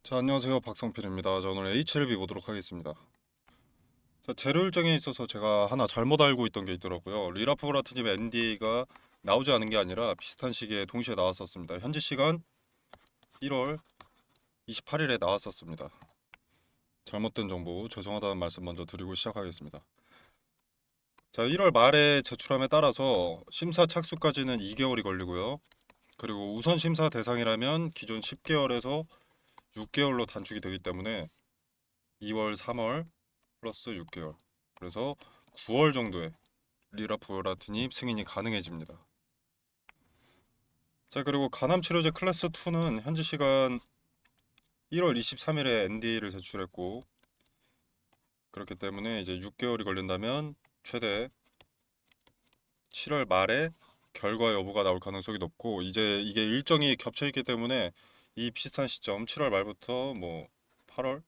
자, 안녕하세요. 박성필입니다. 자, 오늘 HLB 보도록 하겠습니다. 자, 재료 일정에 있어서 제가 하나 잘못 알고 있던 게 있더라고요. 리라프라트님 NDA가 나오지 않은 게 아니라 비슷한 시기에 동시에 나왔었습니다. 현지 시간 1월 28일에 나왔었습니다. 잘못된 정보 죄송하다는 말씀 먼저 드리고 시작하겠습니다. 자, 1월 말에 제출함에 따라서 심사 착수까지는 2개월이 걸리고요. 그리고 우선 심사 대상이라면 기존 10개월에서 6개월로 단축이 되기 때문에 2월, 3월 플러스 6개월. 그래서 9월 정도에 리라프라틴이 승인이 가능해집니다. 자, 그리고 간암 치료제 클래스 2는 현지 시간 1월 23일에 NDA를 제출했고, 그렇기 때문에 이제 6개월이 걸린다면 최대 7월 말에 결과 여부가 나올 가능성이 높고, 이제 이게 일정이 겹쳐 있기 때문에 이 비슷한 시점 7월 말부터 뭐 8월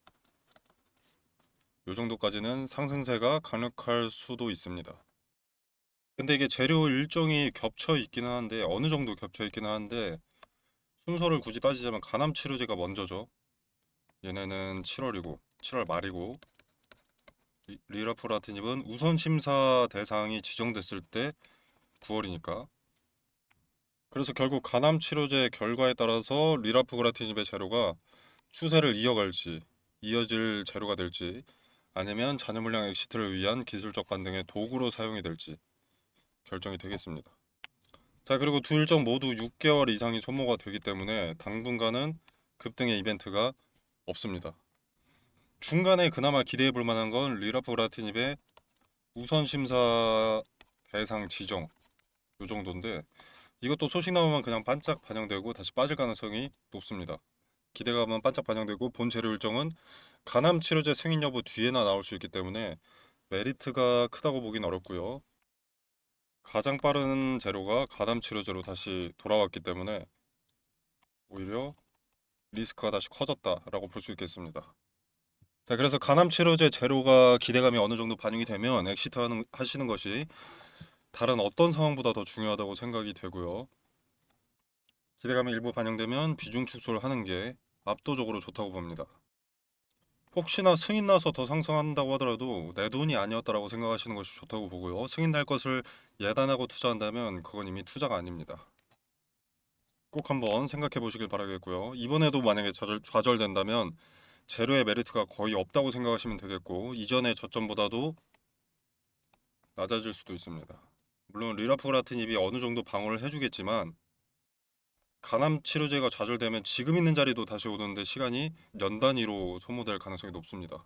요 정도까지는 상승세가 강력할 수도 있습니다. 근데 이게 재료 일정이 겹쳐 있기는 한데 어느 정도 겹쳐 있기는 한데 순서를 굳이 따지자면 간암 치료제가 먼저죠. 얘네는 7월이고 7월 말이고 리라프라티닙은 우선 심사 대상이 지정됐을 때 9월이니까. 그래서 결국 간암 치료제 결과에 따라서 리라프라티닙의 재료가 추세를 이어갈지 이어질 재료가 될지 아니면 잔여 물량 엑시트를 위한 기술적 반등의 도구로 사용이 될지 결정이 되겠습니다. 자, 그리고 두 일정 모두 6개월 이상이 소모가 되기 때문에 당분간은 급등의 이벤트가 없습니다. 중간에 그나마 기대해 볼 만한 건 리라프라티닙의 우선 심사 대상 지정 요 정도인데 이것도 소식 나오면 그냥 반짝 반영되고 다시 빠질 가능성이 높습니다. 기대감은 반짝 반영되고 본 재료 일정은 간암 치료제 승인 여부 뒤에나 나올 수 있기 때문에 메리트가 크다고 보긴 어렵고요. 가장 빠른 재료가 간암 치료제로 다시 돌아왔기 때문에 오히려 리스크가 다시 커졌다라고 볼 수 있겠습니다. 자, 그래서 간암 치료제 재료가 기대감이 어느 정도 반영이 되면 엑시트 하시는 것이 다른 어떤 상황보다 더 중요하다고 생각이 되고요. 기대감이 일부 반영되면 비중 축소를 하는 게 압도적으로 좋다고 봅니다. 혹시나 승인 나서 더 상승한다고 하더라도 내 돈이 아니었다라고 생각하시는 것이 좋다고 보고요. 승인 날 것을 예단하고 투자한다면 그건 이미 투자가 아닙니다. 꼭 한번 생각해 보시길 바라겠고요. 이번에도 만약에 좌절된다면 재료의 메리트가 거의 없다고 생각하시면 되겠고 이전의 저점보다도 낮아질 수도 있습니다. 물론 리라프라틴입이 어느 정도 방어를 해주겠지만 간암 치료제가 좌절되면 지금 있는 자리도 다시 오는데 시간이 년 단위로 소모될 가능성이 높습니다.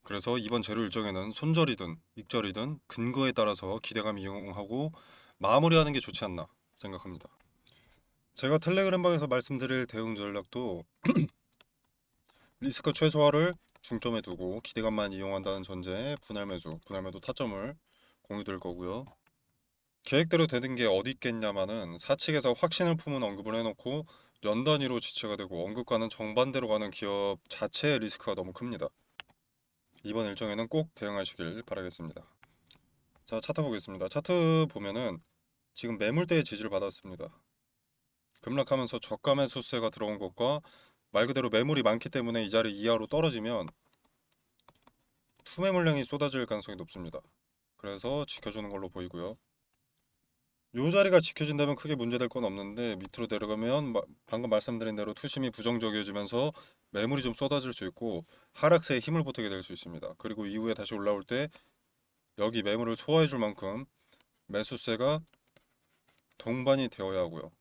그래서 이번 재료 일정에는 손절이든 익절이든 근거에 따라서 기대감 이용하고 마무리하는 게 좋지 않나 생각합니다. 제가 텔레그램방에서 말씀드릴 대응 전략도 리스크 최소화를 중점에 두고 기대감만 이용한다는 전제에 분할 매도 타점을 공유드릴 거고요. 계획대로 되는 게 어디 있겠냐마는 사측에서 확신을 품은 언급을 해놓고 연 단위로 지체가 되고 언급과는 정반대로 가는 기업 자체의 리스크가 너무 큽니다. 이번 일정에는 꼭 대응하시길 바라겠습니다. 자, 차트 보겠습니다. 차트 보면은 지금 매물대의 지지를 받았습니다. 급락하면서 저가 매수세가 들어온 것과 말 그대로 매물이 많기 때문에 이 자리 이하로 떨어지면 투매 물량이 쏟아질 가능성이 높습니다. 그래서 지켜주는 걸로 보이고요. 요 자리가 지켜진다면 크게 문제될 건 없는데 밑으로 내려가면 방금 말씀드린 대로 투심이 부정적이어지면서 매물이 좀 쏟아질 수 있고 하락세에 힘을 보태게 될 수 있습니다. 그리고 이후에 다시 올라올 때 여기 매물을 소화해 줄 만큼 매수세가 동반이 되어야 하고요.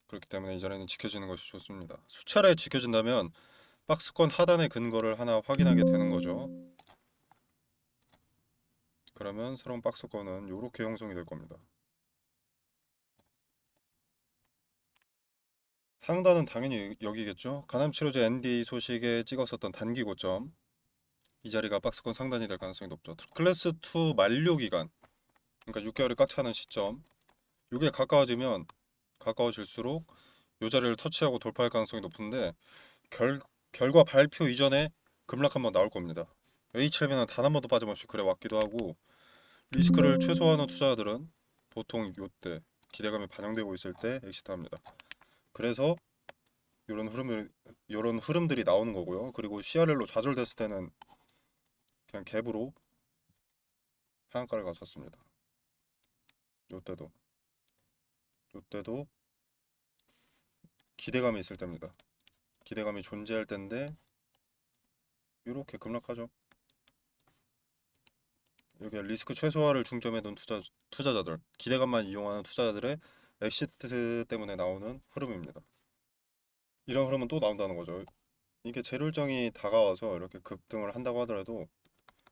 그렇기 때문에 이 자리는 지켜지는 것이 좋습니다. 수차례 지켜진다면 박스권 하단의 근거를 하나 확인하게 되는 거죠. 그러면 새로운 박스권은 이렇게 형성이 될 겁니다. 상단은 당연히 여기겠죠. 간암치료제 NDA 소식에 찍었었던 단기 고점 이 자리가 박스권 상단이 될 가능성이 높죠. 클래스 2 만료 기간 그러니까 6개월이 꽉 차는 시점 이게 가까워질수록 이 자리를 터치하고 돌파할 가능성이 높은데 결과 발표 이전에 급락 한번 나올 겁니다. H7는 단 한 번도 빠짐없이 그래 왔기도 하고 리스크를 최소화하는 투자자들은 보통 이때 기대감이 반영되고 있을 때 엑시트합니다. 그래서 이런 흐름들이 나오는 거고요. 그리고 CRL로 좌절됐을 때는 그냥 갭으로 하한가를 갔었습니다. 요때도 요때도 기대감이 있을 때입니다. 기대감이 존재할 때인데 이렇게 급락하죠. 여기 리스크 최소화를 중점에 둔 투자자들, 기대감만 이용하는 투자자들의 엑시트 때문에 나오는 흐름입니다. 이런 흐름은 또 나온다는 거죠. 이게 재료일정이 다가와서 이렇게 급등을 한다고 하더라도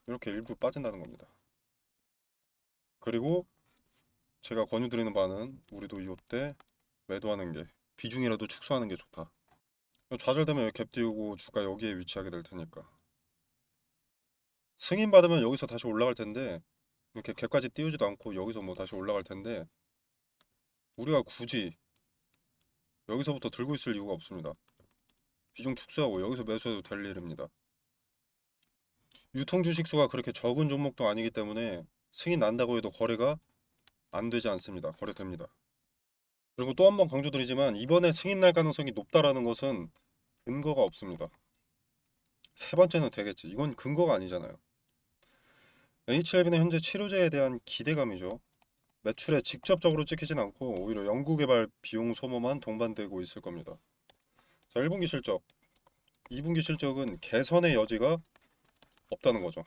이렇게 일부 빠진다는 겁니다. 그리고 제가 권유드리는 바는 우리도 이때 매도하는 게 비중이라도 축소하는 게 좋다. 좌절되면 갭 띄우고 주가 여기에 위치하게 될 테니까. 승인 받으면 여기서 다시 올라갈 텐데 이렇게 갭까지 띄우지도 않고 여기서 뭐 다시 올라갈 텐데 우리가 굳이 여기서부터 들고 있을 이유가 없습니다. 비중 축소하고 여기서 매수해도 될 일입니다. 유통 주식 수가 그렇게 적은 종목도 아니기 때문에 승인 난다고 해도 거래가 안 되지 않습니다. 거래됩니다. 그리고 또 한 번 강조드리지만 이번에 승인 날 가능성이 높다라는 것은 근거가 없습니다. 세 번째는 되겠지. 이건 근거가 아니잖아요. HLB는 현재 치료제에 대한 기대감이죠. 매출에 직접적으로 찍히진 않고 오히려 연구개발 비용 소모만 동반되고 있을 겁니다. 자, 1분기 실적, 2분기 실적은 개선의 여지가 없다는 거죠.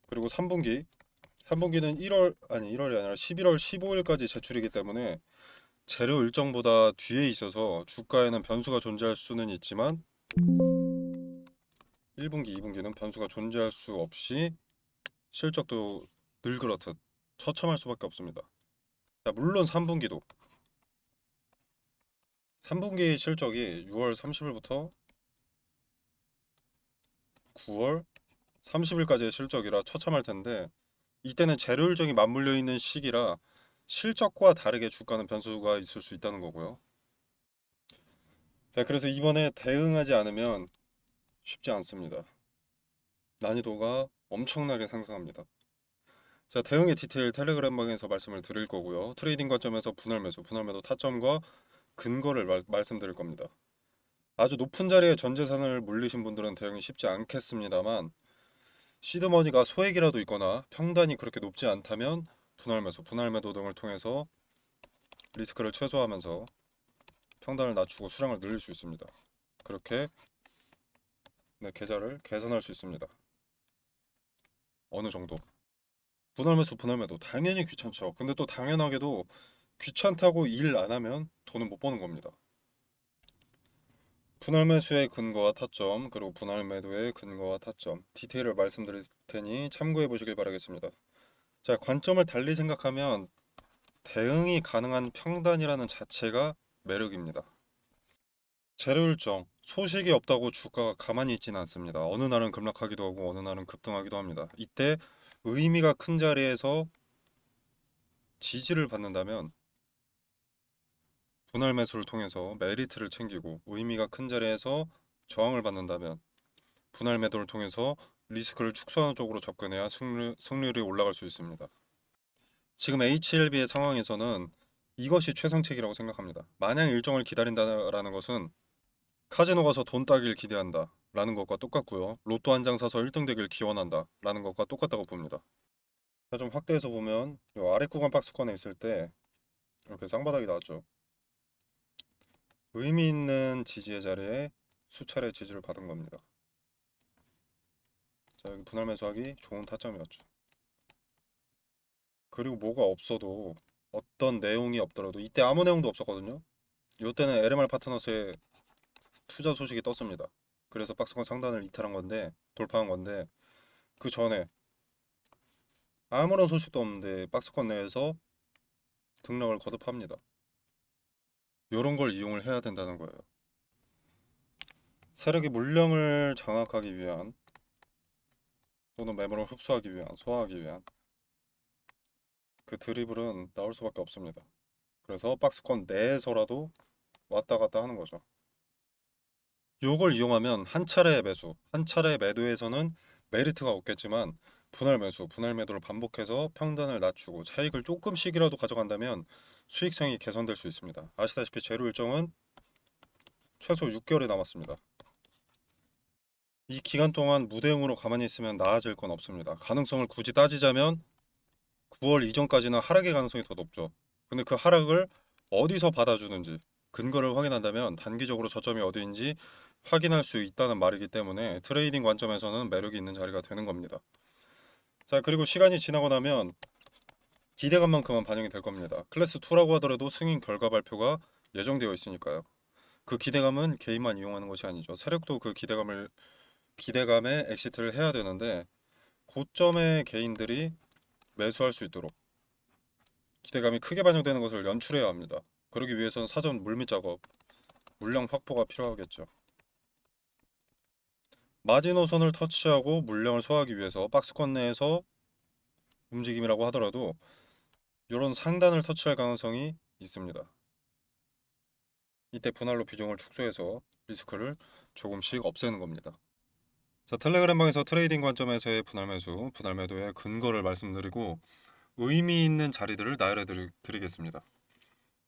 그리고 3분기는 1월이 아니라 11월 15일까지 제출이기 때문에 재료 일정보다 뒤에 있어서 주가에는 변수가 존재할 수는 있지만 1분기, 2분기는 변수가 존재할 수 없이 실적도 늘 그렇듯 처참할 수밖에 없습니다. 자, 물론 3분기 실적이 6월 30일부터 9월 30일까지의 실적이라 처참할 텐데 이때는 재료 일정이 맞물려 있는 시기라 실적과 다르게 주가는 변수가 있을 수 있다는 거고요. 자, 그래서 이번에 대응하지 않으면 쉽지 않습니다. 난이도가 엄청나게 상승합니다. 자, 대응의 디테일 텔레그램방에서 말씀을 드릴 거고요. 트레이딩 관점에서 분할 매도 타점과 근거를 말씀드릴 겁니다. 아주 높은 자리에 전 재산을 물리신 분들은 대응이 쉽지 않겠습니다만 시드머니가 소액이라도 있거나 평단이 그렇게 높지 않다면 분할 매도 등을 통해서 리스크를 최소화하면서 평단을 낮추고 수량을 늘릴 수 있습니다. 그렇게 네, 계좌를 개선할 수 있습니다. 어느 정도. 분할 매도 당연히 귀찮죠. 근데 또 당연하게도 귀찮다고 일 안 하면 돈은 못 버는 겁니다. 분할 매수의 근거와 타점, 그리고 분할 매도의 근거와 타점, 디테일을 말씀드릴 테니 참고해 보시길 바라겠습니다. 자, 관점을 달리 생각하면 대응이 가능한 평단이라는 자체가 매력입니다. 재료 일정, 소식이 없다고 주가가 가만히 있지는 않습니다. 어느 날은 급락하기도 하고 어느 날은 급등하기도 합니다. 이때 의미가 큰 자리에서 지지를 받는다면 분할 매수를 통해서 메리트를 챙기고 의미가 큰 자리에서 저항을 받는다면 분할 매도를 통해서 리스크를 축소하는 쪽으로 접근해야 승률이 올라갈 수 있습니다. 지금 HLB의 상황에서는 이것이 최상책이라고 생각합니다. 마냥 일정을 기다린다라는 것은 카지노 가서 돈 따길 기대한다 라는 것과 똑같고요. 로또 한 장 사서 1등 되길 기원한다 라는 것과 똑같다고 봅니다. 자, 좀 확대해서 보면 이 아래 구간 박스권에 있을 때 이렇게 쌍바닥이 나왔죠. 의미 있는 지지의 자리에 수차례 지지를 받은 겁니다. 자, 여기 분할 매수하기 좋은 타점이었죠. 그리고 뭐가 없어도 어떤 내용이 없더라도 이때 아무 내용도 없었거든요. 이때는 LMR 파트너스의 투자 소식이 떴습니다. 그래서 박스권 상단을 이탈한 건데 돌파한 건데 그 전에 아무런 소식도 없는데 박스권 내에서 등락을 거듭합니다. 이런 걸 이용을 해야 된다는 거예요. 세력이 물량을 장악하기 위한 또는 매물을 흡수하기 위한 소화하기 위한 그 드리블은 나올 수밖에 없습니다. 그래서 박스권 내에서라도 왔다 갔다 하는 거죠. 요걸 이용하면 한 차례 매수, 한 차례 매도에서는 메리트가 없겠지만 분할 매수, 분할 매도를 반복해서 평단을 낮추고 차익을 조금씩이라도 가져간다면 수익성이 개선될 수 있습니다. 아시다시피 재료 일정은 최소 6개월이 남았습니다. 이 기간 동안 무대응으로 가만히 있으면 나아질 건 없습니다. 가능성을 굳이 따지자면 9월 이전까지는 하락의 가능성이 더 높죠. 근데 그 하락을 어디서 받아주는지 근거를 확인한다면 단기적으로 저점이 어디인지 확인할 수 있다는 말이기 때문에 트레이딩 관점에서는 매력이 있는 자리가 되는 겁니다. 자, 그리고 시간이 지나고 나면 기대감만큼은 반영이 될 겁니다. 클래스 2라고 하더라도 승인 결과 발표가 예정되어 있으니까요. 그 기대감은 개인만 이용하는 것이 아니죠. 세력도 그 기대감에 엑시트를 해야 되는데 고점의 개인들이 매수할 수 있도록 기대감이 크게 반영되는 것을 연출해야 합니다. 그러기 위해서는 사전 물밑 작업, 물량 확보가 필요하겠죠. 마지노선을 터치하고 물량을 소화하기 위해서 박스권 내에서 움직임이라고 하더라도 이런 상단을 터치할 가능성이 있습니다. 이때 분할로 비중을 축소해서 리스크를 조금씩 없애는 겁니다. 자, 텔레그램 방에서 트레이딩 관점에서의 분할 매수, 분할 매도의 근거를 말씀드리고 의미 있는 자리들을 나열해 드리겠습니다.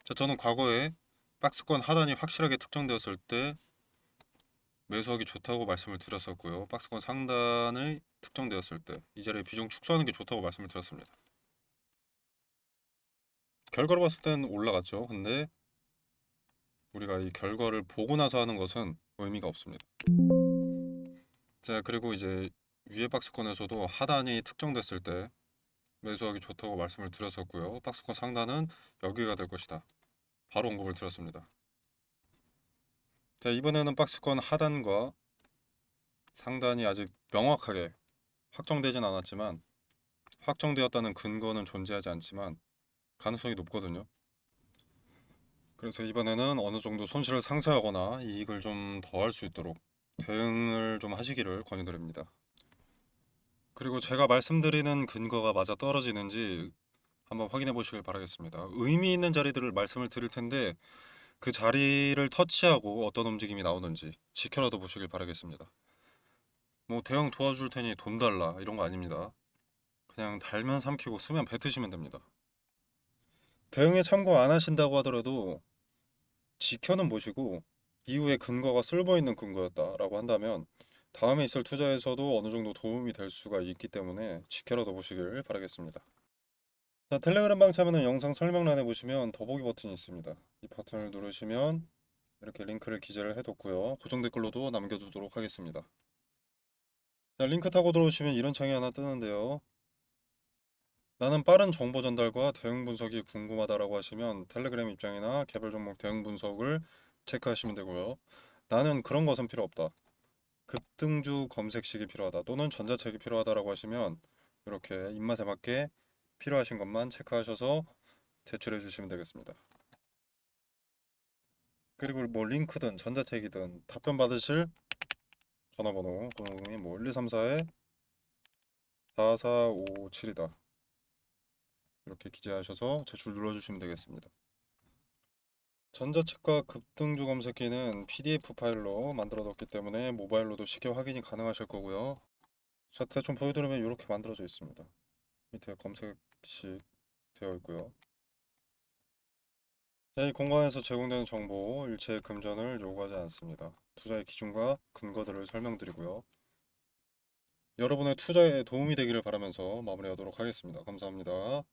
자, 저는 과거에 박스권 하단이 확실하게 특정되었을 때 매수하기 좋다고 말씀을 드렸었고요. 박스권 상단이 특정되었을 때 이 자리에 비중 축소하는 게 좋다고 말씀을 드렸습니다. 결과로 봤을 땐 올라갔죠. 근데 우리가 이 결과를 보고 나서 하는 것은 의미가 없습니다. 자, 그리고 이제 위에 박스권에서도 하단이 특정됐을 때 매수하기 좋다고 말씀을 드렸었고요. 박스권 상단은 여기가 될 것이다. 바로 언급을 드렸습니다. 자, 이번에는 박스권 하단과 상단이 아직 명확하게 확정되진 않았지만 확정되었다는 근거는 존재하지 않지만 가능성이 높거든요. 그래서 이번에는 어느 정도 손실을 상쇄하거나 이익을 좀 더 할 수 있도록 대응을 좀 하시기를 권유드립니다. 그리고 제가 말씀드리는 근거가 맞아 떨어지는지 한번 확인해 보시길 바라겠습니다. 의미 있는 자리들을 말씀을 드릴 텐데 그 자리를 터치하고 어떤 움직임이 나오는지 지켜라도 보시길 바라겠습니다. 뭐 대응 도와줄 테니 돈 달라 이런 거 아닙니다. 그냥 달면 삼키고 쓰면 뱉으시면 됩니다. 대응에 참고 안 하신다고 하더라도 지켜는 보시고 이후에 근거가 쓸모있는 근거였다라고 한다면 다음에 있을 투자에서도 어느 정도 도움이 될 수가 있기 때문에 지켜라도 보시길 바라겠습니다. 자, 텔레그램 방 참여는 영상 설명란에 보시면 더보기 버튼이 있습니다. 이 버튼을 누르시면 이렇게 링크를 기재를 해뒀고요. 고정 댓글로도 남겨두도록 하겠습니다. 자, 링크 타고 들어오시면 이런 창이 하나 뜨는데요. 나는 빠른 정보 전달과 대응 분석이 궁금하다라고 하시면 텔레그램 입장이나 개별 종목 대응 분석을 체크하시면 되고요. 나는 그런 것은 필요 없다. 급등주 검색식이 필요하다 또는 전자책이 필요하다라고 하시면 이렇게 입맛에 맞게 필요하신 것만 체크하셔서 제출해 주시면 되겠습니다. 그리고 뭐 링크든 전자책이든 답변 받으실 전화번호 002-1234에 4457이다. 이렇게 기재하셔서 제출 눌러주시면 되겠습니다. 전자책과 급등주 검색기는 PDF 파일로 만들어뒀기 때문에 모바일로도 쉽게 확인이 가능하실 거고요. 자, 대충 보여드리면 이렇게 만들어져 있습니다. 밑에 검색식 되어 있고요. 자, 이 공간에서 제공되는 정보 일체 금전을 요구하지 않습니다. 투자의 기준과 근거들을 설명드리고요. 여러분의 투자에 도움이 되기를 바라면서 마무리하도록 하겠습니다. 감사합니다.